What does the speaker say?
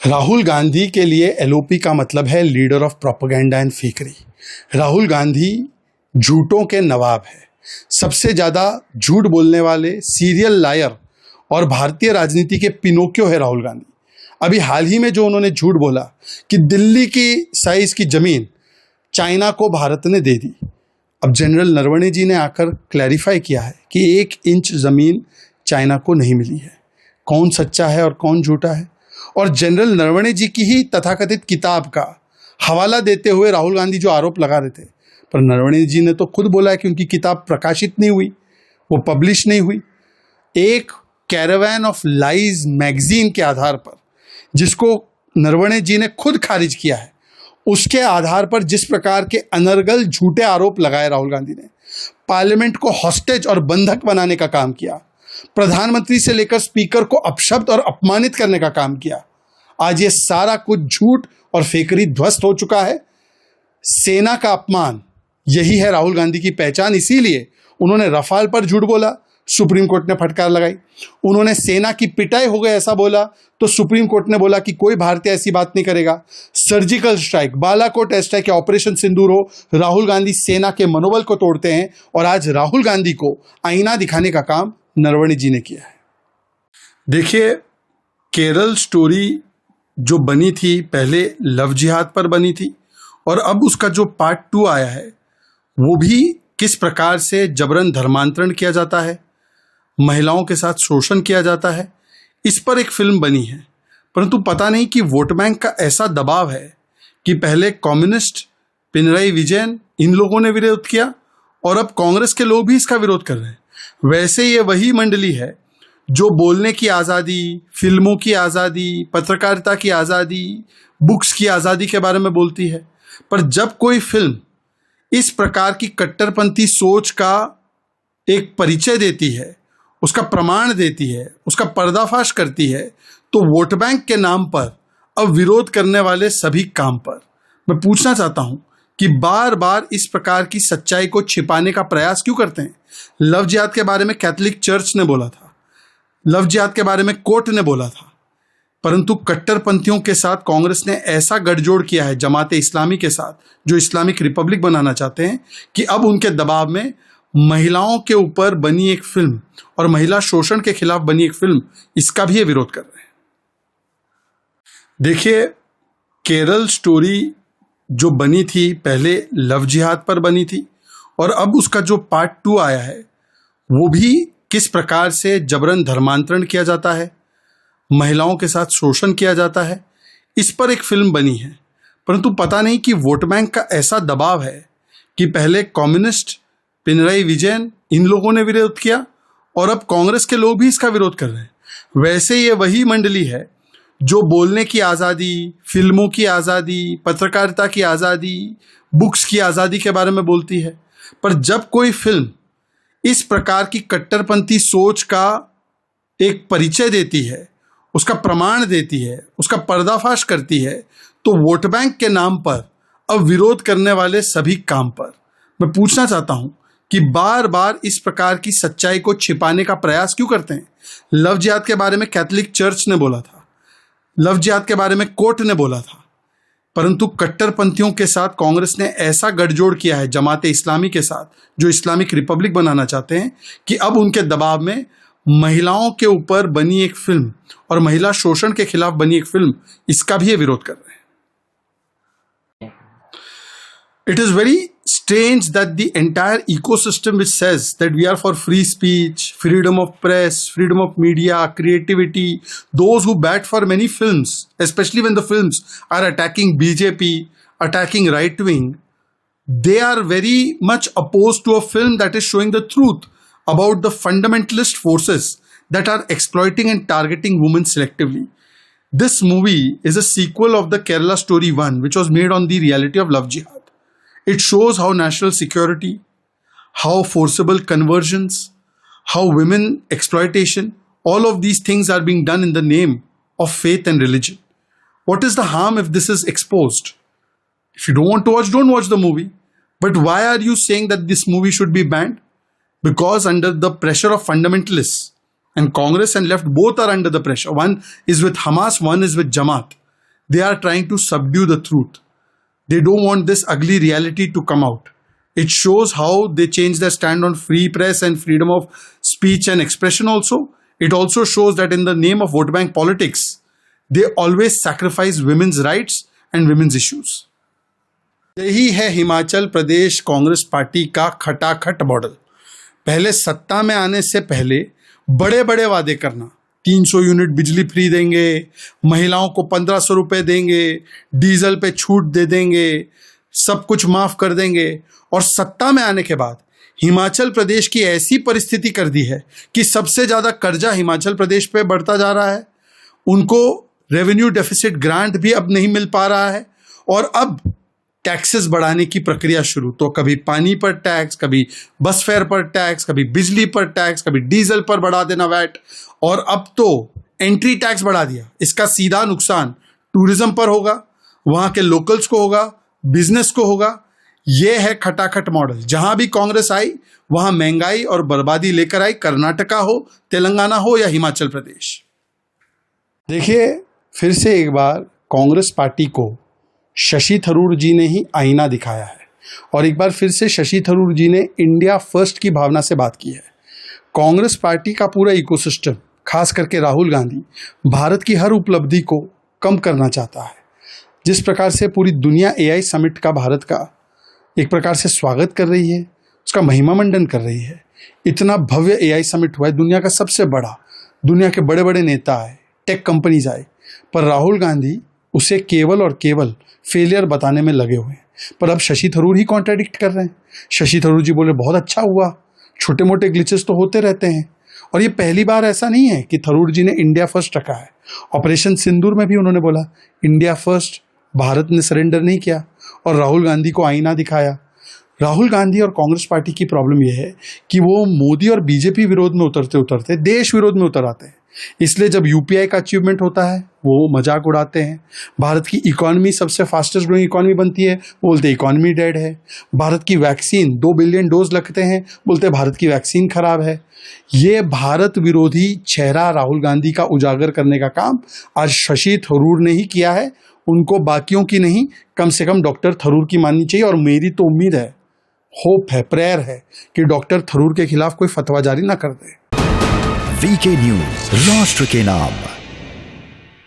राहुल गांधी के लिए एलओपी का मतलब है leader of propaganda and fakery. Rahul Gandhi झूठों के नवाब है, सबसे ज़्यादा झूठ बोलने वाले सीरियल लायर और भारतीय राजनीति के पिनोकियो है राहुल गांधी। अभी हाल ही में जो उन्होंने झूठ बोला कि दिल्ली की साइज की ज़मीन चाइना को भारत ने दे दी, अब जनरल नरवणे जी ने आकर क्लैरिफाई किया है कि 1 इंच ज़मीन चाइना को नहीं मिली है। कौन सच्चा है और कौन झूठा है? और जनरल नरवणे जी की ही तथाकथित किताब का हवाला देते हुए राहुल गांधी जो आरोप लगा रहे थे, पर नरवणे जी ने तो खुद बोला है कि उनकी किताब प्रकाशित नहीं हुई, वो पब्लिश नहीं हुई। एक कैरावैन ऑफ लाइज मैगजीन के आधार पर, जिसको नरवणे जी ने खुद खारिज किया है, उसके आधार पर जिस प्रकार के अनर्गल झूठे आरोप लगाए राहुल गांधी ने, पार्लियामेंट को हॉस्टेज और बंधक बनाने का काम किया, प्रधानमंत्री से लेकर स्पीकर को अपशब्द और अपमानित करने का काम किया। आज ये सारा कुछ झूठ और फेकरी ध्वस्त हो चुका है। सेना का अपमान, यही है राहुल गांधी की पहचान। इसीलिए उन्होंने रफाल पर झूठ बोला, सुप्रीम कोर्ट ने फटकार लगाई। उन्होंने सेना की पिटाई हो गई ऐसा बोला, तो सुप्रीम कोर्ट ने बोला कि कोई भारतीय ऐसी बात नहीं करेगा। Surgical strike, Balakot air strike या ऑपरेशन सिंदूर हो, राहुल गांधी सेना के मनोबल को तोड़ते हैं। और आज राहुल गांधी को आईना दिखाने का काम नरवणे जी ने किया है। देखिए, केरल स्टोरी जो बनी थी, पहले लव जिहाद पर बनी थी, और अब उसका जो पार्ट 2 आया है, वो भी किस प्रकार से जबरन धर्मांतरण किया जाता है, महिलाओं के साथ शोषण किया जाता है, इस पर एक फिल्म बनी है। परंतु पता नहीं कि वोट बैंक का ऐसा दबाव है कि पहले कम्युनिस्ट पिनराई विजयन इन लोगों ने विरोध किया और अब कांग्रेस के लोग भी इसका विरोध कर रहे हैं। वैसे ये वही मंडली है जो बोलने की आज़ादी, फिल्मों की आज़ादी, पत्रकारिता की आज़ादी, बुक्स की आज़ादी के बारे में बोलती है, पर जब कोई फिल्म इस प्रकार की कट्टरपंथी सोच का एक परिचय देती है, उसका प्रमाण देती है, उसका पर्दाफाश करती है, तो वोट बैंक के नाम पर अब विरोध करने वाले सभी काम पर मैं पूछना चाहता हूं कि बार बार इस प्रकार की सच्चाई को छिपाने का प्रयास क्यों करते हैं? लव जिहाद के बारे में कैथोलिक चर्च ने बोला था, लव जिहाद के बारे में कोर्ट ने बोला था, परंतु कट्टरपंथियों के साथ कांग्रेस ने ऐसा गठजोड़ किया है जमाते इस्लामी के साथ, जो इस्लामिक रिपब्लिक बनाना चाहते हैं, कि अब उनके दबाव में महिलाओं के ऊपर बनी एक फिल्म और महिला शोषण के खिलाफ बनी एक फिल्म, इसका भी ये विरोध कर रहे हैं। देखिए, केरल स्टोरी जो बनी थी, पहले लव जिहाद पर बनी थी, और अब उसका जो पार्ट 2 आया है, वो भी किस प्रकार से जबरन धर्मांतरण किया जाता है, महिलाओं के साथ शोषण किया जाता है, इस पर एक फिल्म बनी है। परंतु पता नहीं कि वोट बैंक का ऐसा दबाव है कि पहले कम्युनिस्ट पिनराई विजयन इन लोगों ने विरोध किया और अब कांग्रेस के लोग भी इसका विरोध कर रहे हैं। वैसे ये वही मंडली है जो बोलने की आज़ादी, फिल्मों की आज़ादी, पत्रकारिता की आज़ादी, बुक्स की आज़ादी के बारे में बोलती है, पर जब कोई फिल्म इस प्रकार की कट्टरपंथी सोच का एक परिचय देती है, उसका प्रमाण देती है, उसका पर्दाफाश करती है, तो वोट बैंक के नाम पर अब विरोध करने वाले सभी काम पर मैं पूछना चाहता हूं कि बार बार इस प्रकार की सच्चाई को छिपाने का प्रयास क्यों करते हैं? लव जिहाद के बारे में कैथोलिक चर्च ने बोला था, लव जिहाद के बारे में कोर्ट ने बोला था, परंतु कट्टरपंथियों के साथ कांग्रेस ने ऐसा गठजोड़ किया है जमाते इस्लामी के साथ, जो इस्लामिक रिपब्लिक बनाना चाहते हैं, कि अब उनके दबाव में महिलाओं के ऊपर बनी एक फिल्म और महिला शोषण के खिलाफ बनी एक फिल्म, इसका भी ये विरोध कर रहे हैं। It is very strange that the entire ecosystem which says that we are for free speech, freedom of press, freedom of media, creativity, those who bat for many films, especially when the films are attacking BJP, attacking right wing, they are very much opposed to a film that is showing the truth about the fundamentalist forces that are exploiting and targeting women selectively. This movie is a sequel of the Kerala Story 1, which was made on the reality of love jihad. It shows how national security, how forcible conversions, how women exploitation, all of these things are being done in the name of faith and religion. What is the harm if this is exposed? If you don't want to watch, don't watch the movie. But why are you saying that this movie should be banned? Because under the pressure of fundamentalists, and Congress and left both are under the pressure. One is with Hamas, one is with Jamaat. they are trying to subdue the truth. They don't want this ugly reality to come out. It shows how they change their stand on free press and freedom of speech and expression also. It also shows that in the name of vote bank politics, they always sacrifice women's rights and women's issues. यही है Himachal Pradesh Congress party का खटाखट model. पहले सत्ता में आने से पहले बड़े बड़े वादे करना, 300 यूनिट बिजली फ्री देंगे, महिलाओं को 1500 रुपए देंगे, डीजल पे छूट दे देंगे, सब कुछ माफ कर देंगे, और सत्ता में आने के बाद हिमाचल प्रदेश की ऐसी परिस्थिति कर दी है कि सबसे ज्यादा कर्जा हिमाचल प्रदेश पे बढ़ता जा रहा है। उनको रेवेन्यू डेफिसिट ग्रांट भी अब नहीं मिल पा रहा है, और अब टैक्सेस बढ़ाने की प्रक्रिया शुरू। तो कभी पानी पर टैक्स, कभी बस फेयर पर टैक्स, कभी बिजली पर टैक्स, कभी डीजल पर बढ़ा देना वैट, और अब तो एंट्री टैक्स बढ़ा दिया। इसका सीधा नुकसान टूरिज्म पर होगा, वहां के लोकल्स को होगा, बिजनेस को होगा। यह है खटाखट मॉडल। जहां भी कांग्रेस आई वहां महंगाई और बर्बादी लेकर आई, कर्नाटका हो, तेलंगाना हो या हिमाचल प्रदेश। देखिए, फिर से एक बार कांग्रेस पार्टी को शशि थरूर जी ने ही आईना दिखाया है, और एक बार फिर से शशि थरूर जी ने इंडिया फर्स्ट की भावना से बात की है। कांग्रेस पार्टी का पूरा इकोसिस्टम, खास करके राहुल गांधी, भारत की हर उपलब्धि को कम करना चाहता है। जिस प्रकार से पूरी दुनिया एआई समिट का भारत का एक प्रकार से स्वागत कर रही है, उसका महिमा मंडन कर रही है। इतना भव्य एआई समिट हुआ है, दुनिया का सबसे बड़ा, दुनिया के बड़े बड़े नेता आए, टेक कंपनीज आए, पर राहुल गांधी उसे केवल और केवल फेलियर बताने में लगे हुए हैं। पर अब शशि थरूर ही कॉन्ट्राडिक्ट कर रहे हैं। शशि थरूर जी बोले बहुत अच्छा हुआ, छोटे मोटे ग्लिचेस तो होते रहते हैं। और ये पहली बार ऐसा नहीं है कि थरूर जी ने इंडिया फर्स्ट रखा है। ऑपरेशन सिंदूर में भी उन्होंने बोला इंडिया फर्स्ट, भारत ने सरेंडर नहीं किया, और राहुल गांधी को आईना दिखाया। राहुल गांधी और कांग्रेस पार्टी की प्रॉब्लम यह है कि वो मोदी और बीजेपी विरोध में उतरते उतरते देश विरोध में उतर आते हैं। इसलिए जब यूपीआई का अचीवमेंट होता है वो मजाक उड़ाते हैं। भारत की इकोनॉमी सबसे फास्टेस्ट ग्रोइंग इकोनॉमी बनती है, बोलते इकोनॉमी डेड है। भारत की वैक्सीन 2 बिलियन डोज लगते हैं, बोलते भारत की वैक्सीन खराब है। ये भारत विरोधी चेहरा राहुल गांधी का उजागर करने का काम आज शशि थरूर ने ही किया है। उनको बाकियों की नहीं, कम से कम डॉक्टर थरूर की माननी चाहिए। और मेरी तो उम्मीद है, होप है, प्रेयर है कि डॉक्टर थरूर के खिलाफ कोई फतवा जारी ना कर दे। वीके न्यूज, राष्ट्र के नाम।